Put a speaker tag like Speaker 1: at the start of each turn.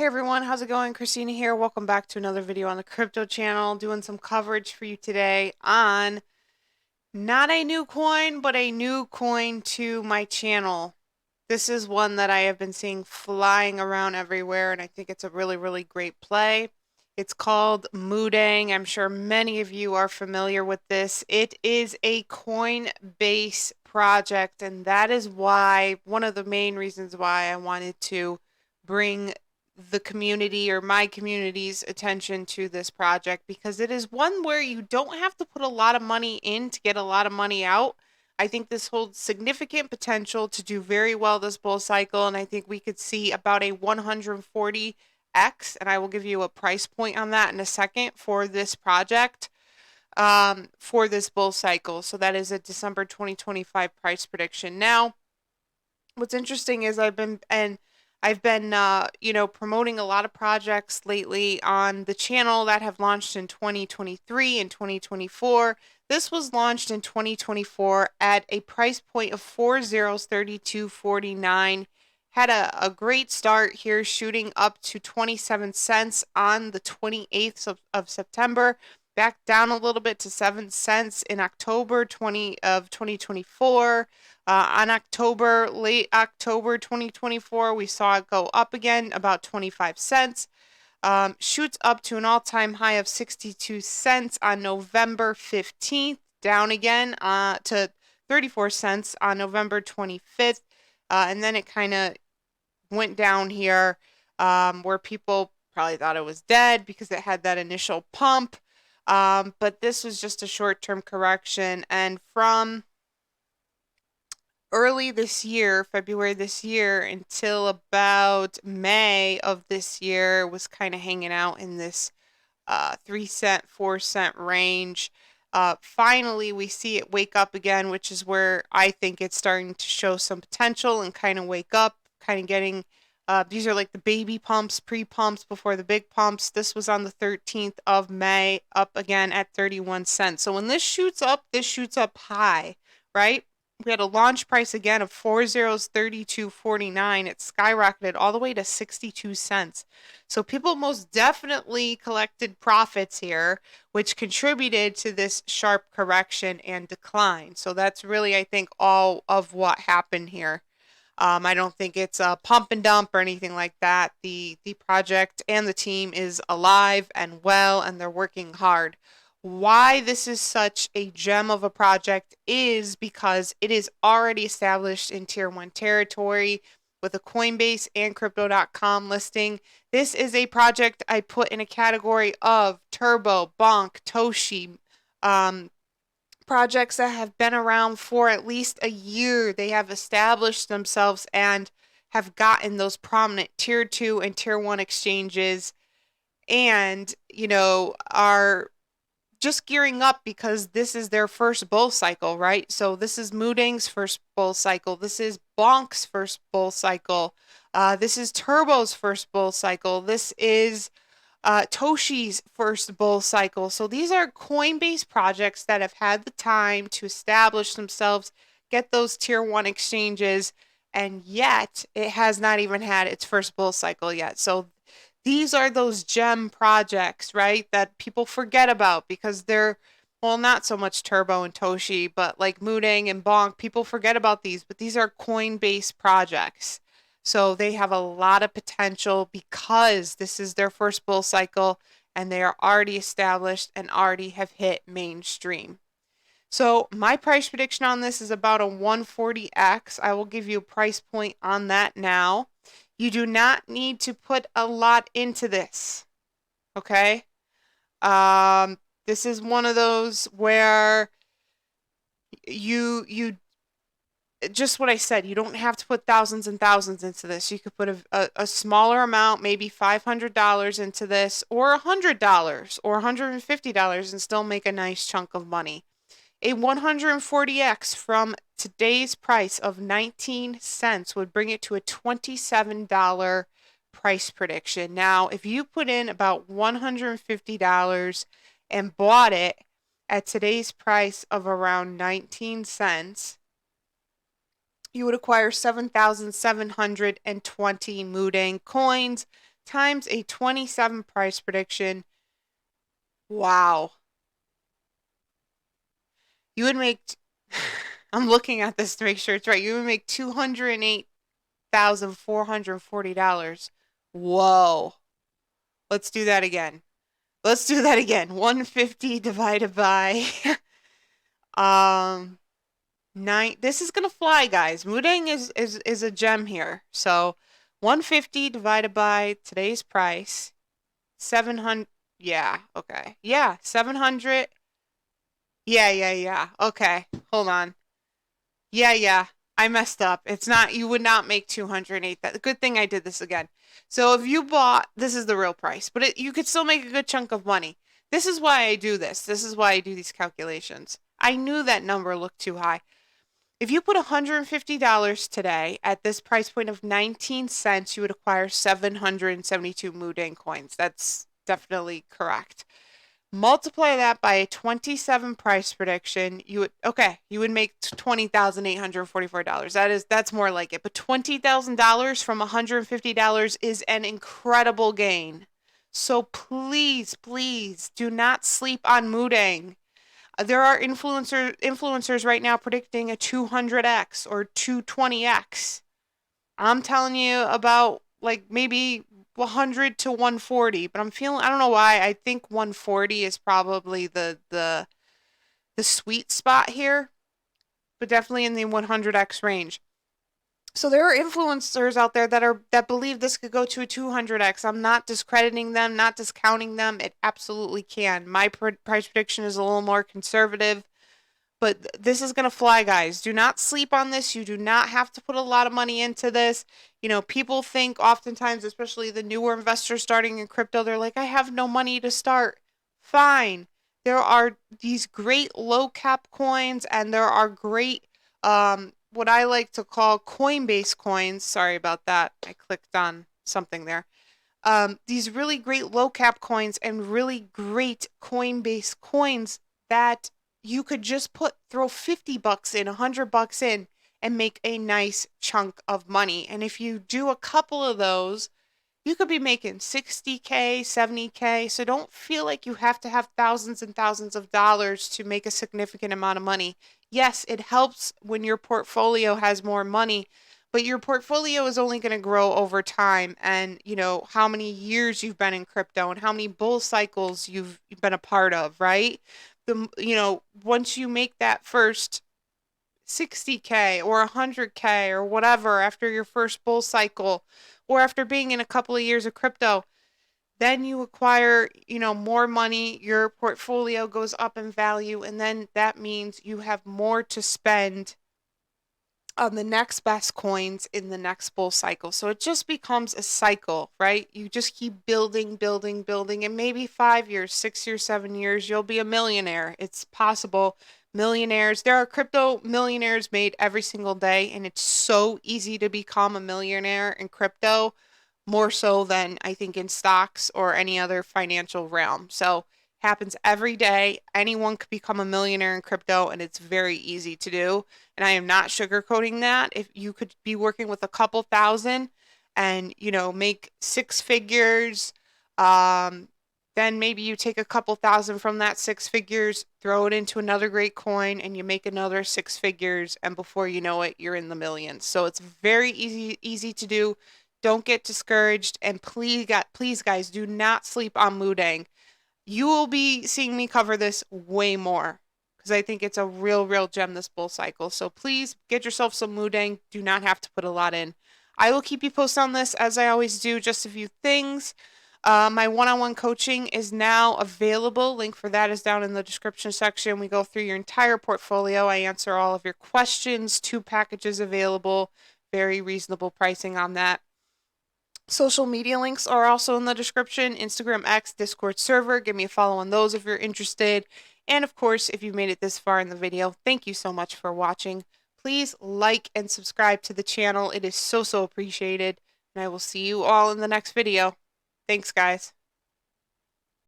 Speaker 1: Hey everyone, how's it going? Christina here. Welcome back to another video on the crypto channel. Doing some coverage for you today on not a new coin, but a new coin to my channel. This is one that I have been seeing flying around everywhere, and I think it's a really, really great play. It's called Moodeng. I'm sure many of you are familiar with this. It is a Coinbase project, and that is why, one of the main reasons why I wanted to bring the community or my community's attention to this project, because it is one where you don't have to put a lot of money in to get a lot of money out. I think this holds significant potential to do very well this bull cycle, and I think we could see about a 140x, and I will give you a price point on that in a second for this project, for this bull cycle. So that is a December 2025 price prediction. Now, what's interesting is I've been promoting a lot of projects lately on the channel that have launched in 2023 and 2024. This was launched in 2024 at a price point of 4 zeros 32.49. Had a great start here, shooting up to 27 cents on the 28th of September. Back down a little bit to 7 cents in October 2024. Late October 2024, we saw it go up again about 25 cents. Shoots up to an all-time high of 62 cents on November 15th, down again to 34 cents on November 25th. And then it kind of went down here, where people probably thought it was dead because it had that initial pump. But this was just a short-term correction. And from early this year, February this year, until about May of this year, was kind of hanging out in this 3 cent, 4 cent range. Finally, we see it wake up again, which is where I think it's starting to show some potential and kind of wake up, kind of getting. These are like the baby pumps, pre-pumps before the big pumps. This was on the 13th of May, up again at 31 cents. So when this shoots up high, right? We had a launch price again of 4 zeros 32.49. It skyrocketed all the way to 62 cents. So people most definitely collected profits here, which contributed to this sharp correction and decline. So that's really, I think, all of what happened here. I don't think it's a pump and dump or anything like that. The project and the team is alive and well, and they're working hard. Why this is such a gem of a project is because it is already established in Tier 1 territory with a Coinbase and Crypto.com listing. This is a project I put in a category of Turbo, Bonk, Toshi, projects that have been around for at least a year. They have established themselves and have gotten those prominent Tier 2 and Tier 1 exchanges, and, are just gearing up because this is their first bull cycle, right? So this is Moodeng's first bull cycle. This is Bonk's first bull cycle. This is Turbo's first bull cycle. This is Toshi's first bull cycle. So these are Coinbase projects that have had the time to establish themselves, get those Tier 1 exchanges, and yet it has not even had its first bull cycle yet. So these are those gem projects, right, that people forget about because they're, well, not so much Turbo and Toshi, but like Moodeng and Bonk, people forget about these, but these are Coinbase projects. So they have a lot of potential because this is their first bull cycle and they are already established and already have hit mainstream. So my price prediction on this is about a 140x. I will give you a price point on that now. You do not need to put a lot into this, okay? This is one of those where you just what I said, you don't have to put thousands and thousands into this. You could put a smaller amount, maybe $500 into this, or $100 or $150 and still make a nice chunk of money. A 140x from today's price of 19 cents would bring it to a $27 price prediction. Now, if you put in about $150 and bought it at today's price of around 19 cents, you would acquire 7,720 Moodeng coins. times a 27 price prediction. Wow. You would make, I'm looking at this to make sure it's right. You would make $208,440. Whoa. Let's do that again. Let's do that again. 150 divided by um nine. This is gonna fly, guys. Moodeng is a gem here. So 150 divided by today's price, 700. Yeah, okay. Yeah, 700. Yeah. Okay, hold on. Yeah. I messed up. It's not, you would not make 208. That good thing I did this again. So if you bought, this is the real price, but you could still make a good chunk of money. This is why I do this. This is why I do these calculations. I knew that number looked too high. If you put $150 today at this price point of 19 cents, you would acquire 772 Moodeng coins. That's definitely correct. Multiply that by a 27 price prediction, you would make $20,844. That's more like it. But $20,000 from $150 is an incredible gain. So please do not sleep on Moodeng. There are influencers right now predicting a 200x or 220x. I'm telling you about like maybe 100 to 140, but I don't know why. I think 140 is probably the sweet spot here, but definitely in the 100x range. So there are influencers out there that believe this could go to a 200x. I'm not discrediting them, not discounting them. It absolutely can. My price prediction is a little more conservative. But this is going to fly, guys. Do not sleep on this. You do not have to put a lot of money into this. You know, people think oftentimes, especially the newer investors starting in crypto, they're like, I have no money to start. Fine. There are these great low cap coins, and there are great, what I like to call Coinbase coins. Sorry about that. I clicked on something there. These really great low cap coins and really great Coinbase coins that you could just throw 50 bucks in, 100 bucks in, and make a nice chunk of money. And if you do a couple of those, you could be making 60K, 70K. So don't feel like you have to have thousands and thousands of dollars to make a significant amount of money. Yes, it helps when your portfolio has more money, but your portfolio is only going to grow over time, and you know how many years you've been in crypto and how many bull cycles you've been a part of, right? Once you make that first 60K or 100K or whatever after your first bull cycle or after being in a couple of years of crypto, then you acquire, more money, your portfolio goes up in value, and then that means you have more to spend on the next best coins in the next bull cycle. So it just becomes a cycle, right? You just keep building, and maybe 5 years, 6 years, 7 years, you'll be a millionaire. It's possible. Millionaires, there are crypto millionaires made every single day, and it's so easy to become a millionaire in crypto, more so than I think in stocks or any other financial realm. So happens every day. Anyone could become a millionaire in crypto, and it's very easy to do. And I am not sugarcoating that. If you could be working with a couple thousand and, make six figures, then maybe you take a couple thousand from that six figures, throw it into another great coin, and you make another six figures, and before you know it, you're in the millions. So it's very easy to do. Don't get discouraged, and please guys, do not sleep on Moodeng. You will be seeing me cover this way more because I think it's a real gem this bull cycle. So please get yourself some Moodeng. Do not have to put a lot in. I will keep you posted on this as I always do. Just a few things. My one-on-one coaching is now available. Link for that is down in the description section. We go through your entire portfolio. I answer all of your questions. 2 packages available. Very reasonable pricing on that. Social media links are also in the description. Instagram, X, Discord server. Give me a follow on those if you're interested. And of course, if you made it this far in the video, thank you so much for watching. Please like and subscribe to the channel. It is so appreciated. And I will see you all in the next video. Thanks, guys.